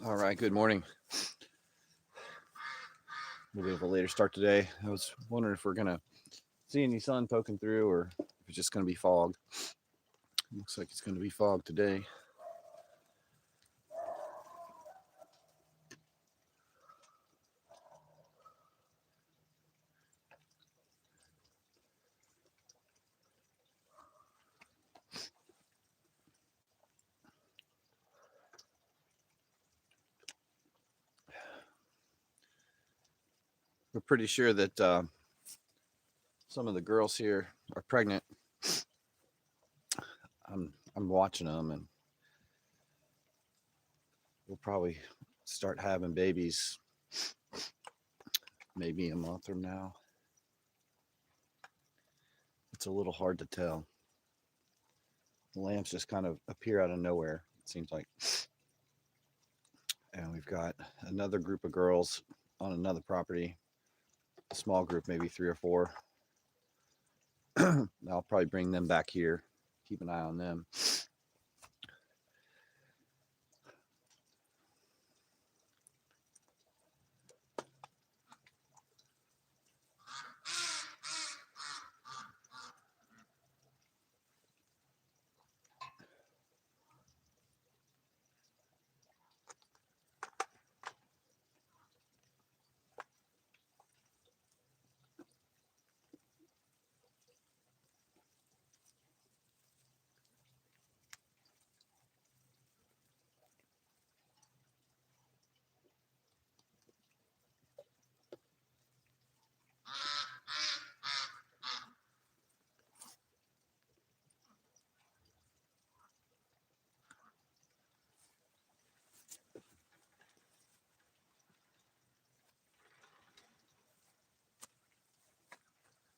All right, good morning. A little bit of a later start today. I was wondering if we're going to see any sun poking through or if it's just going to be fog. Looks like it's going to be fog today. We're pretty sure that some of the girls here are pregnant. I'm watching them, and we'll probably start having babies maybe a month from now. It's a little hard to tell. The lambs just kind of appear out of nowhere, it seems like. And we've got another group of girls on another property, a small group, maybe three or four. I'll probably bring them back here, keep an eye on them.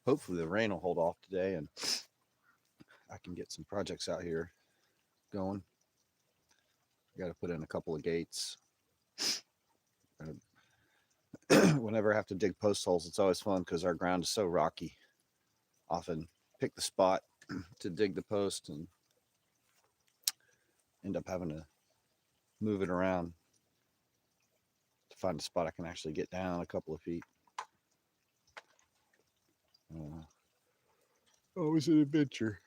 Hopefully the rain will hold off today and I can get some projects out here going. I got to put in a couple of gates. Whenever I have to dig post holes, it's always fun because our ground is so rocky. Often pick the spot to dig the post and end up having to move it around to find a spot I can actually get down a couple of feet. Uh, Always an adventure.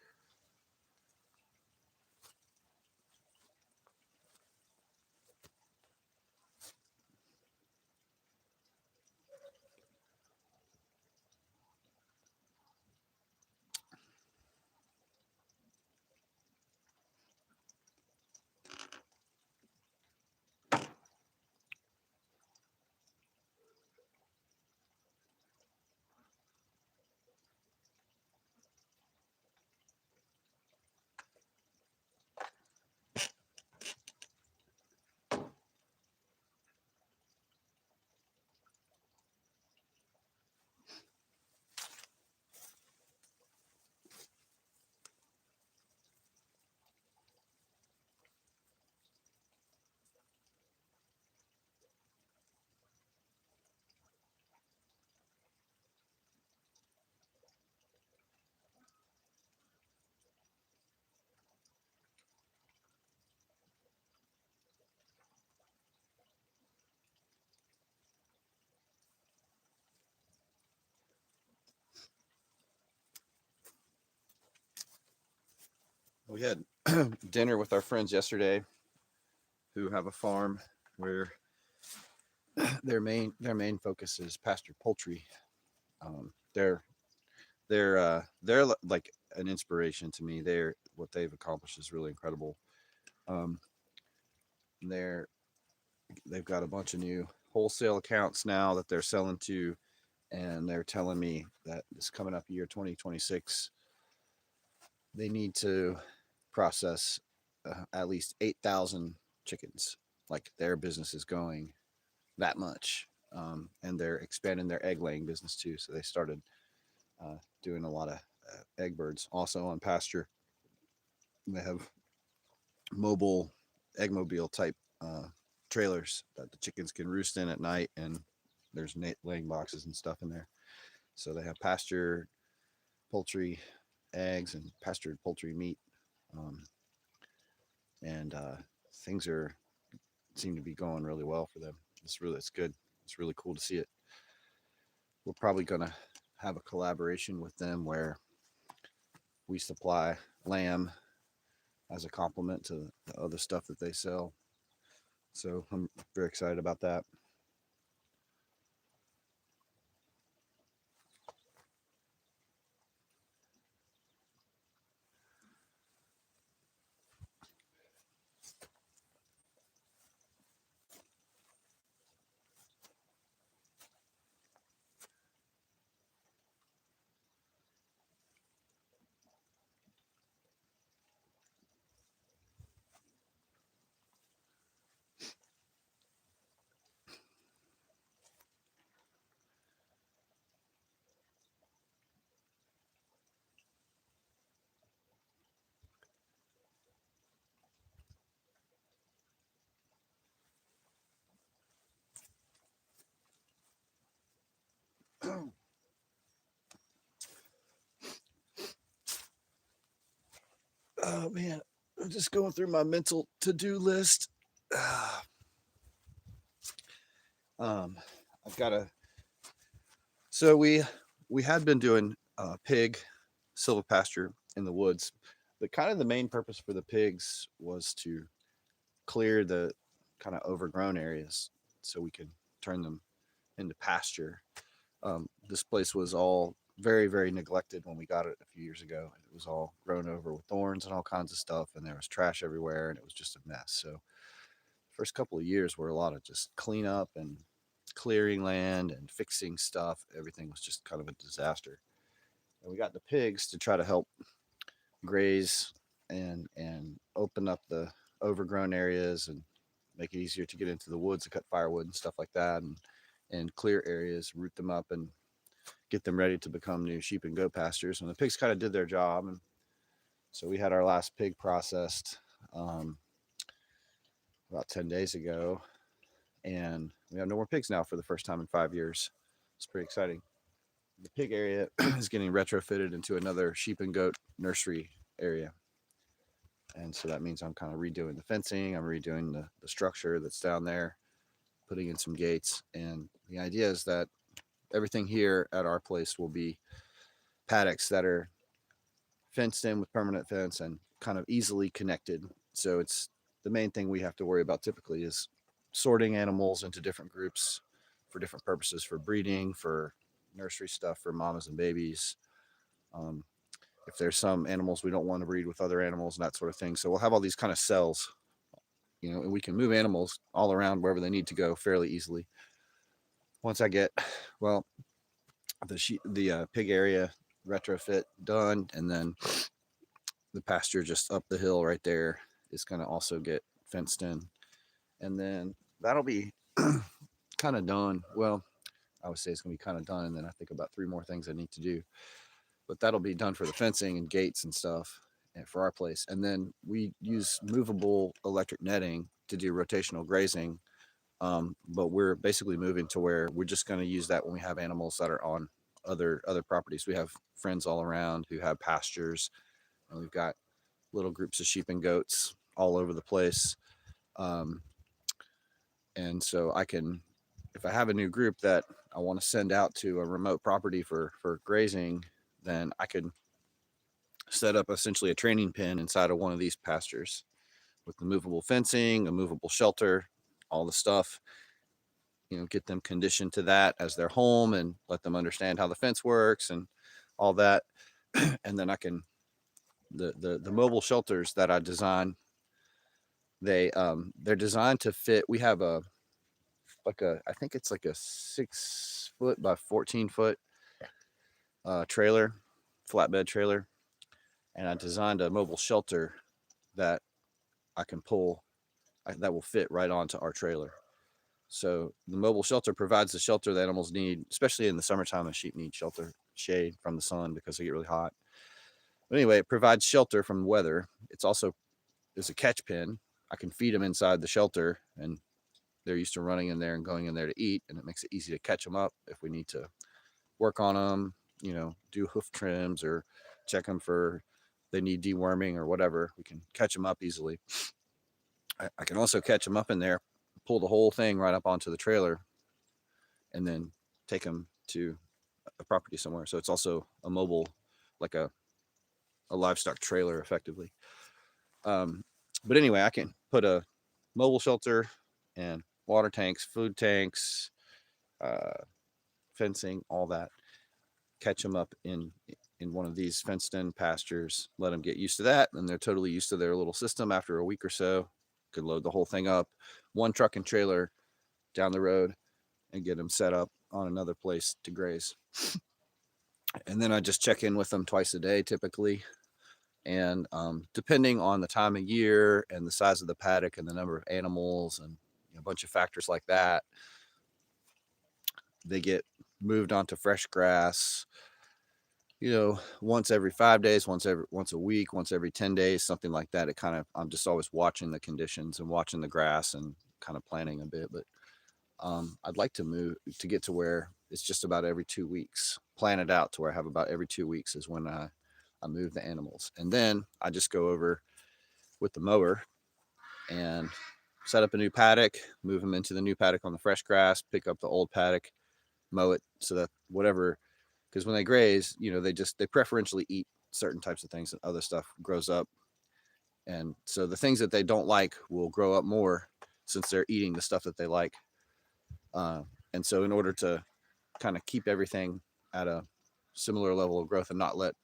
We had dinner with our friends yesterday who have a farm where their main focus is pastured poultry. They're they're like an inspiration to me. They're what they've accomplished is really incredible. Um, they're they've got a bunch of new wholesale accounts now that they're selling to, and they're telling me that this coming up year 2026, they need to process at least 8,000 chickens. Like their business is going that much, and they're expanding their egg laying business too. So they started doing a lot of egg birds also on pasture. They have mobile eggmobile type trailers that the chickens can roost in at night, and there's laying boxes and stuff in there. So they have pasture poultry eggs and pastured poultry meat, um, and things are seem to be going really well for them. It's good. It's really cool to see it. We're probably gonna have a collaboration with them where we supply lamb as a complement to the other stuff that they sell. So I'm very excited about that. Oh man, I'm just going through my mental to-do list. um, I've got a. So we had been doing pig silvopasture in the woods, but kind of the main purpose for the pigs was to clear the kind of overgrown areas so we could turn them into pasture. This place was all very neglected when we got it a few years ago. It was all grown over with thorns and all kinds of stuff, and there was trash everywhere, and it was just a mess. So first couple of years were a lot of just cleanup and clearing land and fixing stuff. Everything was just kind of a disaster. And we got the pigs to try to help graze and open up the overgrown areas and make it easier to get into the woods to cut firewood and stuff like that, and clear areas, root them up, and get them ready to become new sheep and goat pastures. And the pigs kind of did their job. And so we had our last pig processed um, about 10 days ago. And we have no more pigs now for the first time in 5 years. It's pretty exciting. The pig area is getting retrofitted into another sheep and goat nursery area. And so that means I'm kind of redoing the fencing, I'm redoing the structure that's down there, putting in some gates. And the idea is that everything here at our place will be paddocks that are fenced in with permanent fence and kind of easily connected. So it's the main thing we have to worry about typically is sorting animals into different groups for different purposes, for breeding, for nursery stuff, for mamas and babies. Um, if there's some animals we don't want to breed with other animals and that sort of thing. So we'll have all these kind of cells, and we can move animals all around wherever they need to go fairly easily. Once I get, well, the pig area retrofit done, and then the pasture just up the hill right there is going to also get fenced in, and then that'll be kind of done. Well, I would say it's going to be kind of done, and then I think about 3 more things I need to do, but that'll be done for the fencing and gates and stuff for our place. And then we use movable electric netting to do rotational grazing. But we're basically moving to where we're just going to use that when we have animals that are on other properties. We have friends all around who have pastures, and we've got little groups of sheep and goats all over the place. Um, and so I can, if I have a new group that I want to send out to a remote property for grazing, then I could set up essentially a training pen inside of one of these pastures with the movable fencing, a movable shelter, all the stuff. Get them conditioned to that as their home and let them understand how the fence works and all that. And then I can the mobile shelters that I design, they're designed to fit. We have I think it's like a 6-foot by 14-foot trailer, flatbed trailer, and I designed a mobile shelter that I can pull that will fit right onto our trailer. So the mobile shelter provides the shelter the animals need, especially in the summertime. The sheep need shelter, shade from the sun because they get really hot. But anyway, it provides shelter from weather. It's also there's a catch pen. I can feed them inside the shelter, and they're used to running in there and going in there to eat, and it makes it easy to catch them up if we need to work on them, do hoof trims or check them for they need deworming or whatever. We can catch them up easily. I can also catch them up in there pull the whole thing right up onto the trailer and then take them to a property somewhere. So it's also a mobile, like a livestock trailer effectively. But anyway, I can put a mobile shelter and water tanks, food tanks, fencing, all that, catch them up in one of these fenced in pastures, let them get used to that, and they're totally used to their little system. After a week or so, could load the whole thing up, one truck and trailer down the road, and get them set up on another place to graze. And then I just check in with them twice a day typically, and depending on the time of year and the size of the paddock and the number of animals and a bunch of factors like that, they get moved onto fresh grass, once every 5 days, once a week, once every 10 days, something like that. It kind of, I'm just always watching the conditions and watching the grass and kind of planning a bit. But I'd like to get to where it's just about every 2 weeks, plan it out to where I have about every 2 weeks is when I move the animals. And then I just go over with the mower and set up a new paddock, move them into the new paddock on the fresh grass, pick up the old paddock, mow it so that whatever, because when they graze, they preferentially eat certain types of things and other stuff grows up. And so the things that they don't like will grow up more since they're eating the stuff that they like. And so in order to kind of keep everything at a similar level of growth and not let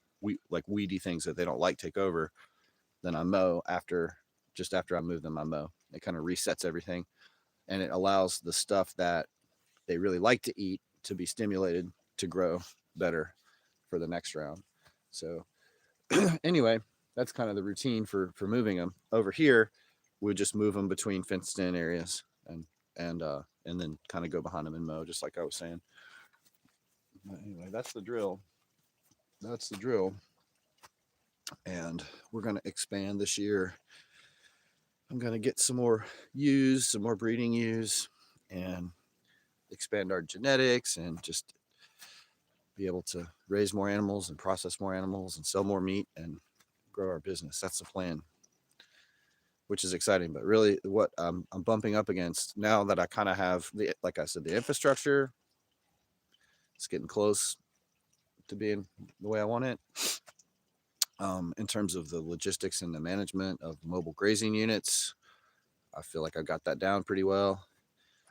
weedy things that they don't like take over, then I mow just after I move them, I mow. It kind of resets everything, and it allows the stuff that they really like to eat to be stimulated to grow better for the next round. So anyway, that's kind of the routine for moving them. Over here, we just move them between fenced in areas and then kind of go behind them and mow, just like I was saying. But anyway, that's the drill. And we're going to expand this year. I'm going to get some more breeding ewes, and expand our genetics and just be able to raise more animals and process more animals and sell more meat and grow our business. That's the plan, which is exciting. But really what I'm bumping up against now that I kind of have like I said, the infrastructure, it's getting close to being the way I want it. In terms of the logistics and the management of mobile grazing units, I feel like I got that down pretty well.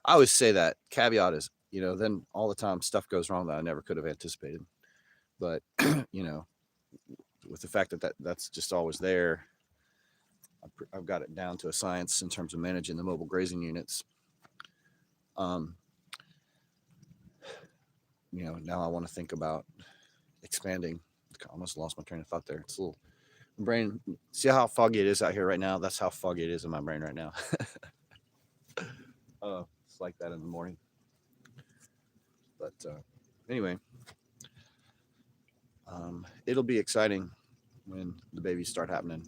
I always say that caveat is, then all the time stuff goes wrong that I never could have anticipated. But, with the fact that's just always there, I've got it down to a science in terms of managing the mobile grazing units. Now I want to think about expanding. I almost lost my train of thought there. It's a little brain. See how foggy it is out here right now? That's how foggy it is in my brain right now. It's like that in the morning. But anyway, it'll be exciting when the babies start happening.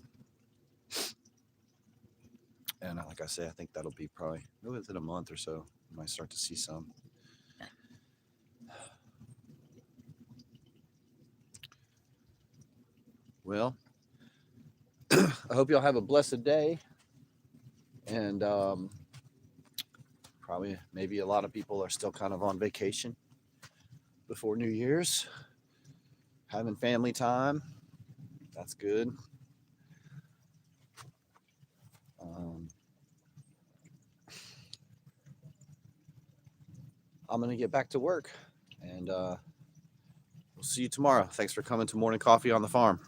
And like I say, I think that'll be probably within a month or so. You might start to see some. Well, I hope y'all have a blessed day. And probably maybe a lot of people are still kind of on vacation before New Year's, having family time. That's good. I'm going to get back to work, and we'll see you tomorrow. Thanks for coming to Morning Coffee on the Farm.